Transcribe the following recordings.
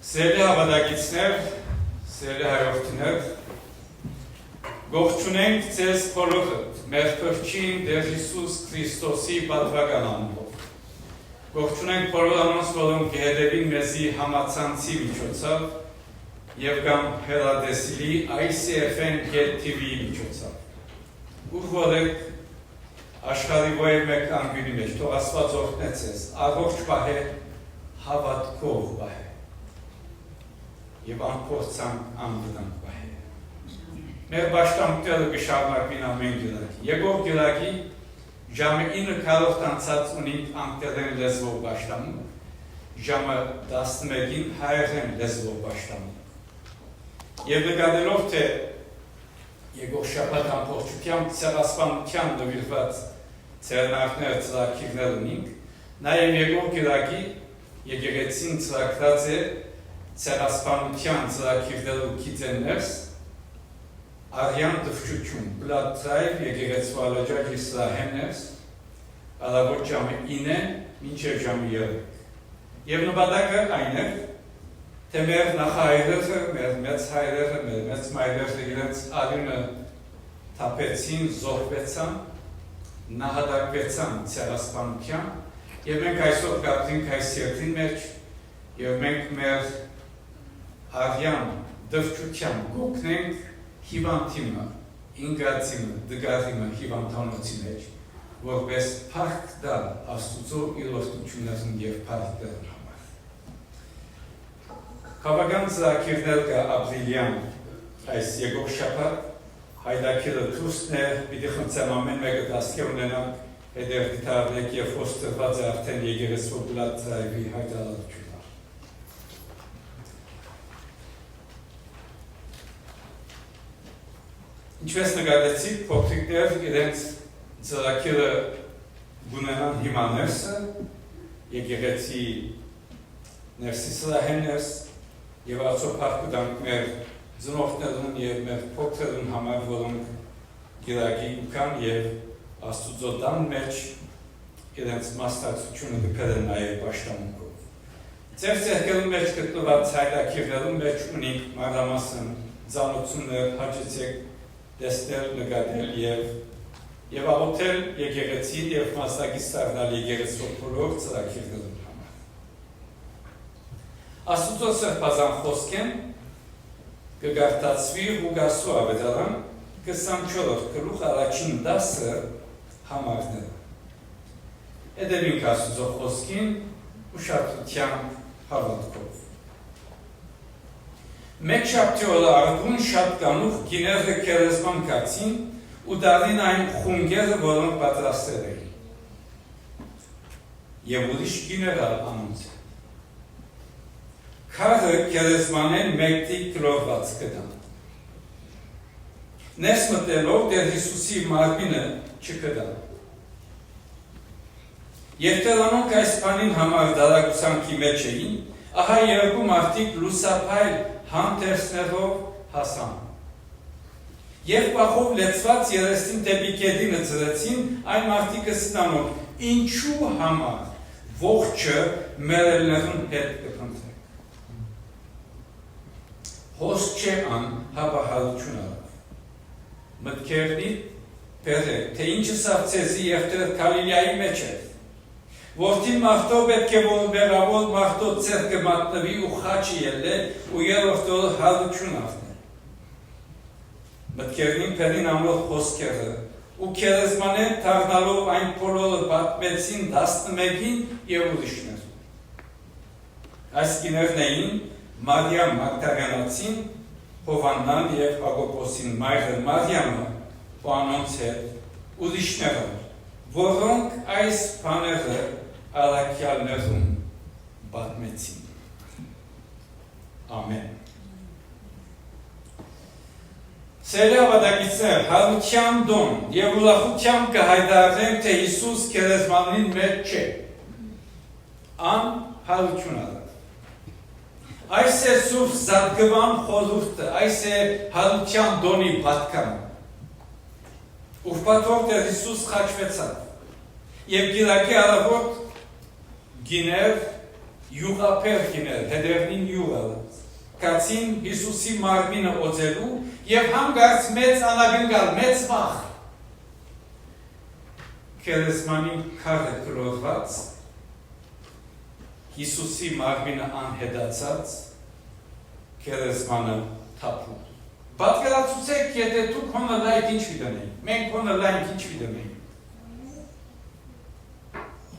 Sevgili havadagitsներ, sevgili hayoftinlər, ողջունենք ձեզ բոլորդ, մեր Փրկին Տեր Հիսուս Քրիստոսի պատվական անունով։ Ողջունենք բոլոր անոնց, որոնք հետևին մեզի համացանցի միջոցով եւ կամ հեռադեսիլի ICFN TV միջոցով։ Ուր որեք աշխարհի ողջ մեկ անգյունի մեջ, թող Աստված օրհնե ձեզ, առողջ պահե, հավատքով պահե։ Եվ անփորձան անվտանգ պահե։ Մեր պաշտամունքները կշարունակվին ամեն գիրակի։ Եկող գիրակի ժամը 9:40 անցած ունենք անգլերեն լեզվով պաշտամունք, ժամը 11-ին հայերեն լեզվով պաշտամունք։ Եվ նկատելով թե եկող շաբաթ ամբողջությամբ ցեղասպանության նվիրված ցերնարներ ծրագիրներ ունենք, նաև եկող գիրակի եկեղեցին ծրագրած է ցեղասպանության ծրագիրներու գիտեններս արյան դվչություն, blood drive եկեղեցու ալաջակի սրահեններս առավոտ ժամը 9 մինչև ժամը 3 եւ նպատակը այն է թե մեր նախահայրերը, մեր մեծ հայրերը, մեր մեծ մայրերը իրենց արյունը թափեցին, զոհվեցան, նահատակվեցան ցեղասպանության եւ մենք այսօր գտնենք այս երկրի մեջ եւ մենք մեր արյան դվչության գոքնենք հիվանդիմը, ինգացիմը, դգարիմը հիվանդանոցի մեջ, որպես փառք տալ Աստուծո իրողություններին եւ փառք տալ համար։ Քաղաքական ծրագիրներ կա ապրիլյան այս եկող շաբաթ հայդակիրը թուրքն է, պիտի խնդրեմ ամեն մեկը դասկե ունենանք հետև դիտարնեք եւ ոստված է արդեն եկեղեցու blood drive-ի հայտարարությունը։ Ինչպես նկատեցիք, փոքրիկներ իրենց ծրագիրը գունենան հիմա ներսը, եկեղեցի ներսի սրահեններս եւ Աստծո փառք տանք մեր ծնողներուն եւ մեր փոքրերուն համար, որոնք գիրակի կան եւ Աստուծո տան մեջ իրենց մասնակցությունը կբերեն նաեւ պաշտամունքով։ Ձեր ցերկերու մեջ գտնված հայրակիրներու մեջ ունենք մանրամասն ծանոթություններ, հաճեցեք տեսնել, նկատել եւ աղոթել եկեղեցի եւ մասնակից դառնալ եկեղեցու բոլոր ծրագիրներուն համար։ Աստուծո սրբազան խոսքեն կգարտացվի Ղուկասու ավետարան 24-րդ գլուխ առաջին 10 համարները։ Հետևենք Աստուծո խոսքին ուշադրությամբ հավատքով։ Մեկ շաբթի օրը արգուն շատ կանուխ գիները կերեզման կացին ու դարին այն խունգերը, որոնք պատրաստել էին։ Եվ ուրիշ գիներ անոնց։ Քարը կերեզմանեն մեկտի կլորված կդան։ Ներս մտելով Տեր Հիսուսի մարմինը չկդան։ Եվ տերանոնք այս բանին համար դարակուսանքի մեջ էին, ահա երկու մարդիկ լուսափայլ հանտերսներով հասան։ Եվ պախով լեցված երեսին դեպի գետինը ծրեցին, այն մարդիկը սնանոք, ինչու համար ողջը մերելներուն հետ կփնտրեք։ Հոստ չէ ան հավահարություն արավ։ Մտքերնի պերեք, թե ինչը սարցեզի եղտեր Գալիլեայի մեջ էր։ Որդին մարդով պետք է որ մեղավոր մարդով ցերկը մատնվի ու խաչի ելե ու երրորդ օրը հարություն արտնի։ Մտքերին փերին ամրոց խոսքերը ու քերեզմանեն դառնալով այն բոլորը պատմեցին 11-ին եւ ուրիշներ։ Այս գիներն էին Մարիամ Մագդալենացին, Հովաննան եւ Հակոբոսին մայրը Մարիամը ու անոնց հետ ուրիշները, որոնք այս բաները առաքյալներուն պատմեցին։ Ամեն։ Սիրելի հավատացիներ, հարության դոն եւ ուրախությամբ կհայտարարեմ, թե Հիսուս քերեզմանին մեջ չէ։ Ան հարություն արավ։ Այս է սուրբ զատկվան խորհուրդը, այս է հարության դոնի պատկանը։ Ուրբաթով Տեր Հիսուս խաչվեցավ եւ գիրակի առավոտ գիներ յուղափեր գինել, հետևնին յուղը, կացին Հիսուսի մարմինը օձելու և հանգարց մեծ անագնգալ, մեծ վախ։ Քերեզմանին քարը կրոդված, Հիսուսի մարմինը անհետացած, քերեզմանը թափում։ Պատկերացուցեք, եթե դուք հոնը լայք ինչ վիդենեին, մենք հոնը լայք ինչ վիդենեին։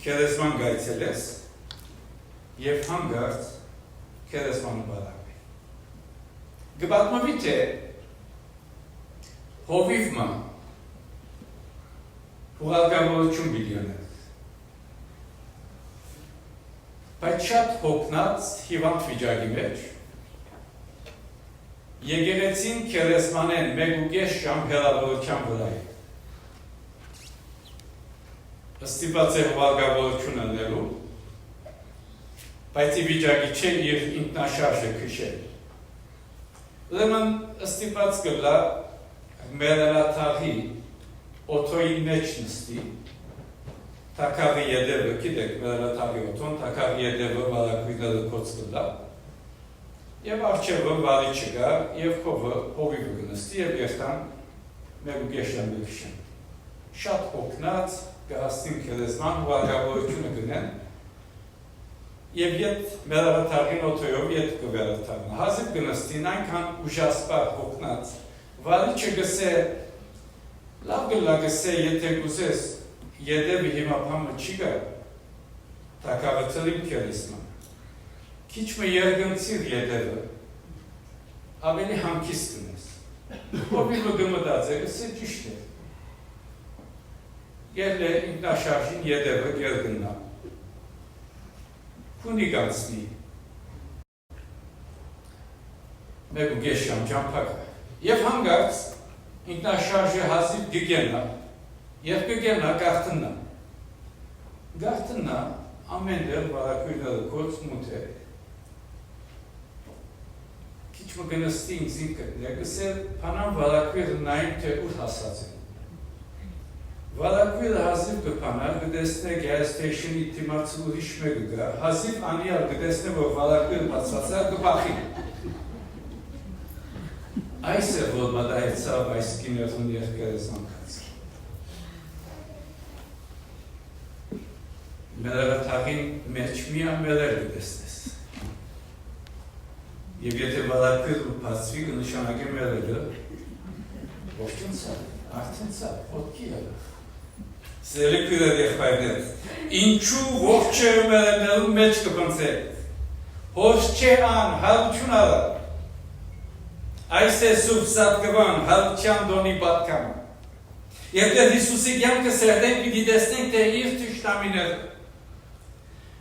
Քերեզման գայցել ես և հանգարց քերեզմանը բարակվի։ Գբատմվի թե հովիվմա հուղալգավորություն բիլիոներ։ Բայց շատ հոգնած հիվանդ վիճակի մեջ եկեղեցին քերեզմանեն 1.5 ժամ հեռավորության վրա է։ Ստիպված է հուղալգավորությունը նելու, բայց ի վիճակի չէ իր ինքնաշարժը քշել։ Ուրեմն ստիպված կլա մերելաթաղի օթոյի մեջ նստի, թակավի ետևը, գիտեք մերելաթաղի օթոն, թակավի ետևը վարակույնը կոց կլա, և արջևը վարի չգա, և կովը հովիվը կնստի, և երթան 1.5 ժամ կշեն։ Շատ հոգնած կհաստին քերեզման հուղալգավորությունը գնեն, և ետ մերելաթաղին օթոյով ետ կվերաթաղնը։ Հազիվ կնստին, այնքան ուժասպար հոգնած, վարի չգսե, լավ գլա գսե, եթե գուզես, ետևի հիմապամը չի գա, թակավը ծրիմ քերեզման։ Քիչ մը երգնցիր ետևը, ավելի համքիստ կնես։ Հովիվը գմտած է, գսե ճիշտ է։ Գել է ինքնաշարժին ետևը երգնա։ Քունի գանցնի։ 1.5 ժամ ճամփակը։ Եվ հանգարց ինքնաշարժը հազիվ գգենա, և գգենա գարտնա։ Գարտնա ամեն դեր վարակույնը կոց մութ է։ Քիչ մը գնստի ինձին կտնե, գսել պանան վարակույրը նայմ, թե ուր հասած է։ Վարակույրը հազիվ կպանար, գտեսնե գայս տեշնի թիմացու ուրիշ մեկը գա, հազիվ անիալ գտեսնե, որ վարակույրը բացացա, կպախի։ Այս է, որ մադայցավ այս կիներուն երկերեզման կացքի։ Մերելաթաղին մեջ միան մերել գտեսնես։ Եվ եթե վարակույրը բացվի, կնշանակե մերելը, ողջուն սա, արդեն սա, ոտքի ելավ։ Սելի քույրեր եղբայրներ, ինչու ողջ է մերելներու մեջ կպնցեք, հոչ չէ ան, հարություն արա, այս է սուրբ զատկվան, հարության դոնի պատկան, և դեր Հիսուսի գյանքը սերդենք պիտի դեսնենք, թե իր թշնամիները,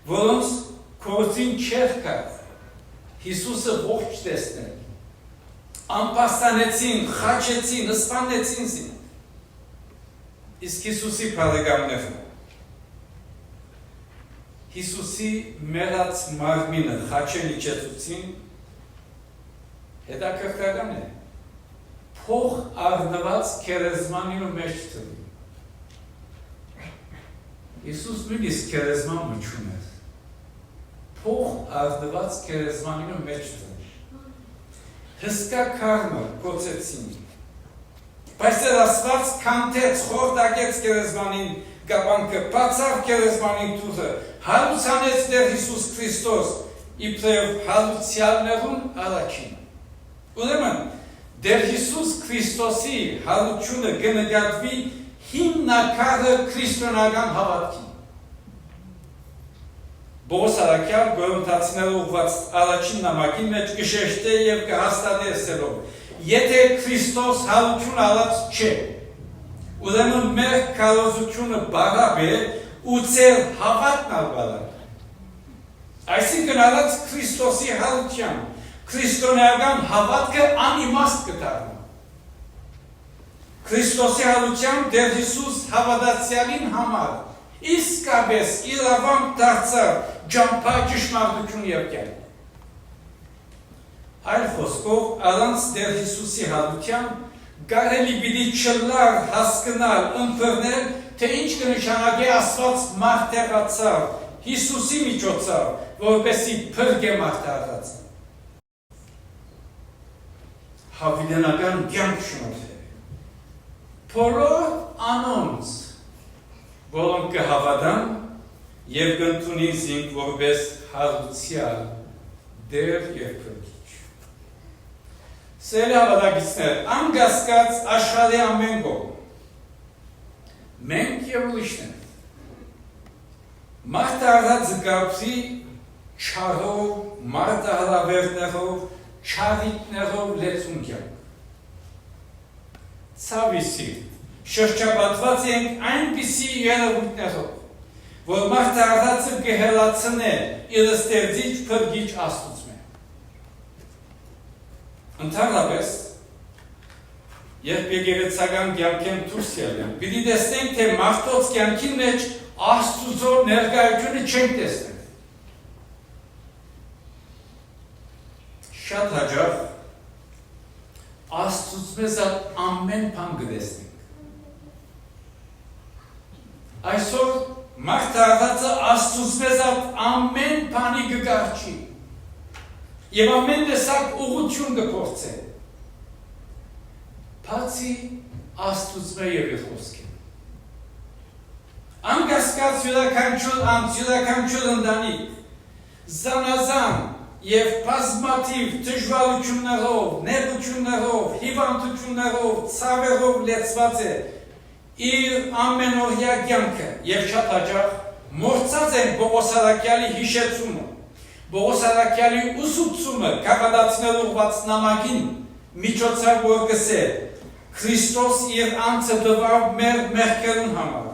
որոնց կործին չեր կար, Հիսուսը ողջ տեսնեն, անպաստանեցին, խաչեցին, սպանեցին զին, իսկ Հիսուսի պարեգամները, Հիսուսի մերած մարմինը խաչեն իջեցուցին, հետաքրքրական է, փող առնված քերեզմանին ու մեջ թվի։ Հիսուս նույնիսկ քերեզման մչում էր, փող առնված քերեզմանին ու մեջ թվի։ Հսկա քարմը կոծեցին, բայց դեր ասված կանթեց, խորդակեց քերեզմանին կապանքը, բացավ քերեզմանին թուղը, հարուցանեց դեր Հիսուս Քրիստոս, իբրև հարուցյալներուն առաջին։ Ուրեմն, դեր Հիսուս Քրիստոսի հարությունը կնկատվի հիմնակարը քրիստոնական հավատքին։ Բողոս Արաքյալ Գորընթացիներու ուղղված առաջին նամակին մեջ կշեշտե և կհաստատե ասելով. եթե Քրիստոս հարություն արած չէ, ուրեմն մեր կարոզությունը բարավ է ու ծեր հավատն արվարակ։ Այսինքն արած Քրիստոսի հարության, քրիստոնեական հավատքը անիմաստ կդառնա։ Քրիստոսի հարությամբ դեր Հիսուս հավատացյալին համար իսկապես իրավամբ դարձավ ջամփա ճշմարտություն և կյանք։ Այլ խոսքով, առանց դեր Հիսուսի հարության կարելի պիտի չլար հասկնալ, ընթրնել, թե ինչ կնշանակե Աստված մարտեղացավ Հիսուսի միջոցով, որպեսզի փրկե մարդարածը։ Հավիտենական կյանք շնորհել։ Բոլոր անոնց, որոնք կհավատան եւ կընդունին զինք որպես հարուցյալ դեր եւ փրկիչ։ Սիրելի հավատացիներ, անկասկած աշխարհի ամեն կողմ մենք եւ ուրիշներ մարդարածը գապսի չարով, մարդահրավերներով, չարիքներով լեցուն կյանք։ Ցավիսի շրջապատված ենք այնպիսի երևույթներով, որ մարդարածը կհելացնե իր ստեղծիչ փրկիչ Աստծուն։ Ընդհանրապես, երբ եկեղեցական կյանքեն դուրս ելնենք, պիտի տեսնենք, թե մարդոց կյանքի մեջ Աստծո ներկայությունը չենք տեսնել։ Շատ հաճախ Աստծուց մեզ ամեն բան կտեսնենք։ Այսօր մարդարածը Աստծուց մեզ ամեն բանի կկարչի եւ ամեն տեսակ ուղղություն կփորձե։ Բացի Աստծուց մեր եւ խոսքը։ Անկասկած յուրաքանչյուր ընտանիք զանազան եւ բազմաթիվ դժվարություններով, նեղություններով, հիվանդություններով, ցավերով լեցված է իր ամենօրյա կյանքը եւ շատ հաճախ մոռացած են Պողոսարակյալի հիշեցումը, Պողոսարակյալի ուսուցումը կապադացնելու ուղված նամակին միջոցով որ գսե Քրիստոս իր անձը տվավ մեր մեղքերուն համար,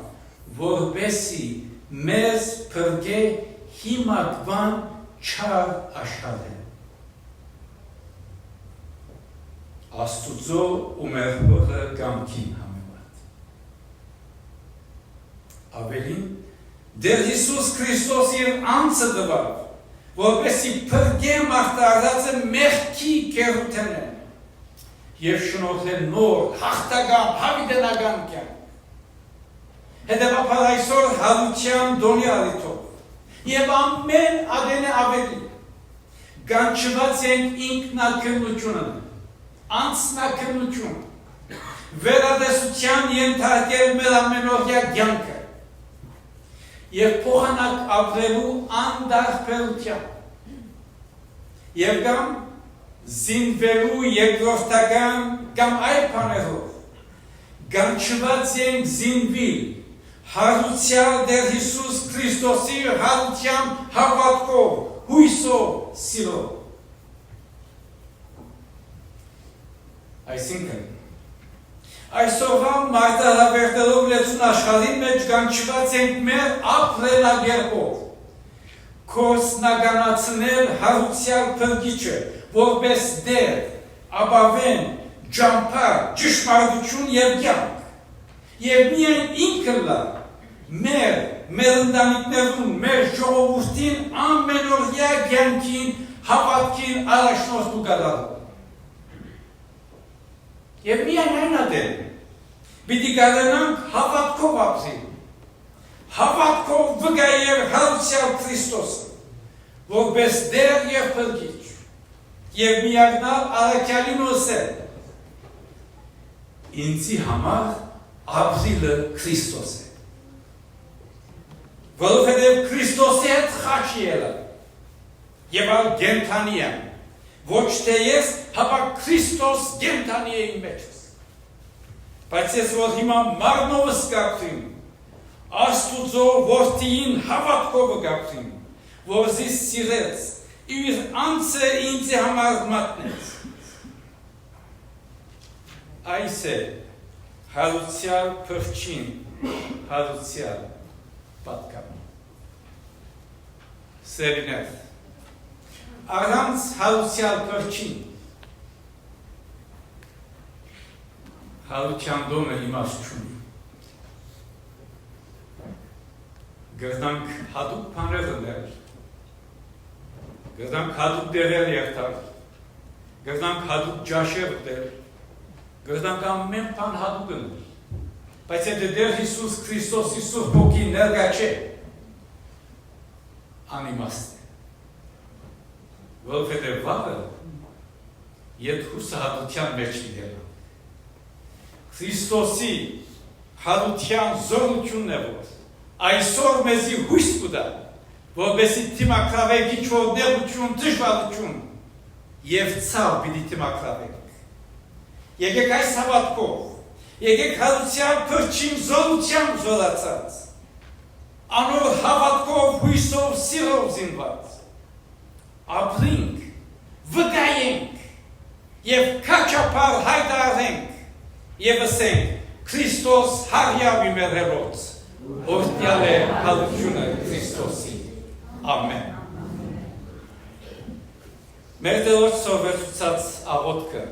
որպեսզի մեզ փրկե հիմակվան չար աշխարհը։ Աստուծո ու մեր հորը կամքին համեմատ։ Ավելին, դեր Հիսուս Քրիստոս իր անձը տվավ, որպեսզի փրկե մարդարածը մեղքի կեռութենը եւ շնորհել նոր հաղթական հավիտենական կյանք։ Հետևաբար այսօր հարության դոնի առիթով եւ ամեն ադենը ավելի գանչված ենք ինքնակրնությունը, անձնակրնություն, վերադեսության ենթարկել մեր ամենօրյա կյանքը եւ փոխանակ ապրելու անդարբերությամբ եւ կամ զինվելու երկրորդական կամ այլ բաներով գանչված ենք զինվել հարուցյալ դեր Հիսուս Քրիստոսի հարությամբ հավատքով, հույսով, սիրով։ Այսինքն, այսօրվա մարդահրավերներով լեցուն աշխարհի մեջ գանչված ենք մեր ապրելակերպով, կորսնականացնել հարուցյալ փրկիչը, որպես դեր, ապավեն, ջամփար, ճշմարտություն եւ կյանք։ Եվ միայն ինքը լա մեր ընտանիքներուն, մեր ժողովուրդին ամենօրյա կյանքին հավատքին առաջնորդու կատարում։ Եվ միայն այն ադեն պիտի կարողանանք հավատքով ապրել, հավատքով վկայել հարուցյալ Քրիստոսը, որպես դեր եւ փրկիչ, եւ միանալ առաքյալին ոսել ինձի համար ապրիլը Քրիստոս է։ Որովհետև Քրիստոսի հետ խաչ ելա եւ ալ գենթանի եմ, ոչ թե ես, հապա Քրիստոս գենթանի է իմ մեջս։ Բայց ես որ հիմա մարմովս կապրիմ, Աստուծո որդին հավատքով կապրիմ, որ զիս սիրեց, իր անձը ինձ համար մատնեց։ Այս է հարուցյալ փրկին, հարուցյալ պատկան։ Սերիներ, առանց հարուցյալ փրկին, հարության դոմը իմաստ չունի։ Գրնանք հատուկ բաներ դնել, գրնանք հատուկ դերեր երթալ, գրնանք հատուկ ջաշեր դել, գրնանք ամեն բան հատուկ դնել, բայց եթե դեր Հիսուս Քրիստոսի Սուրբ Հոգին ներկա չէ, անիմաստ է։ Որովհետև վաղը ետ հուսահատության մեջ լինելը։ Քրիստոսի հարության զորությունն է, որ այսօր մեզի հույս կուտա, որպեսզի դիմակրավենք ինչ-որ նեղություն, դժվարություն և ցավ պիտի դիմակրավենք։ Եկեք այս հավատքով, եկեք հարության փրկին զորությամբ զորացած, անոր հավատքով, հույսով, սիրով զինված, ապրենք, վկայենք և քաչապար հայտարարենք և ասենք Քրիստոս հարյավի մեր հերոց, օրհնյալ է հարությունը Քրիստոսի։ Ամեն։ Մեր Տերոջ սովորեցուցած աղոթքը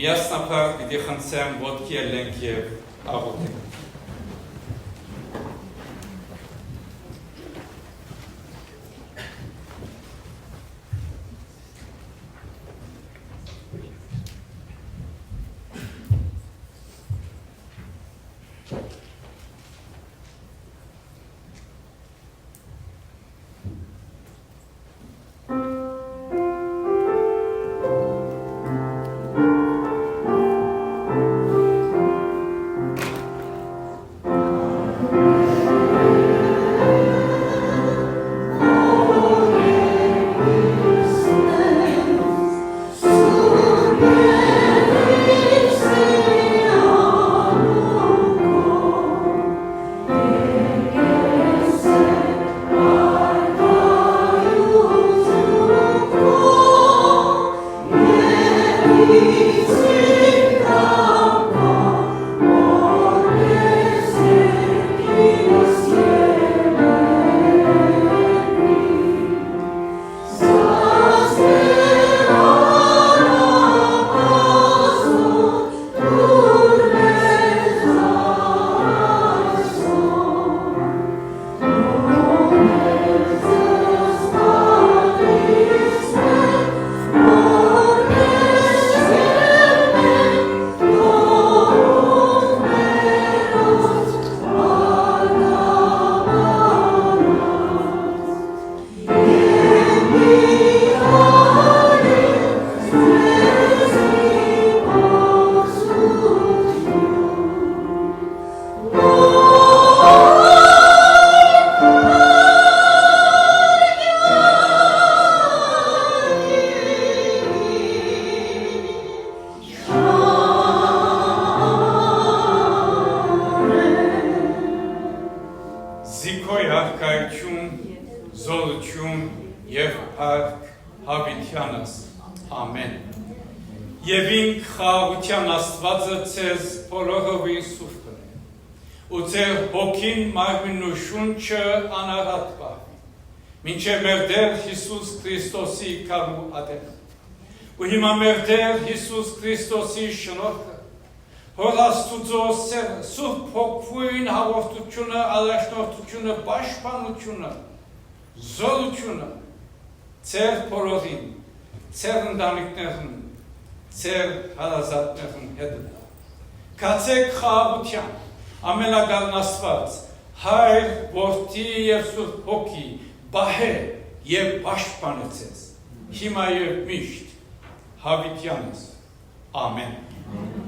միասնաբար պիտի խնդրեմ ոտքի ելենք և աղոթենք։ Մինչև մեր Տեր Հիսուս Քրիստոսի կալու ատեն։ Ու հիմա մեր Տեր Հիսուս Քրիստոսի շնորհքը, Հոր Աստուծո Սուրբ Հոգուին հաղորդությունը, առաջնորդությունը, պաշտպանությունը, զորությունը ձեր բոլորին, ձեր ընտանիքներին, ձեր հարազատներին հետ։ Կացեք խաղաղության, ամենակարն Աստված, Հայր, Որդի և Սուրբ Հոգի բահե և պաշտպանեցես, հիմա և միշտ հավիտյանս, ամեն։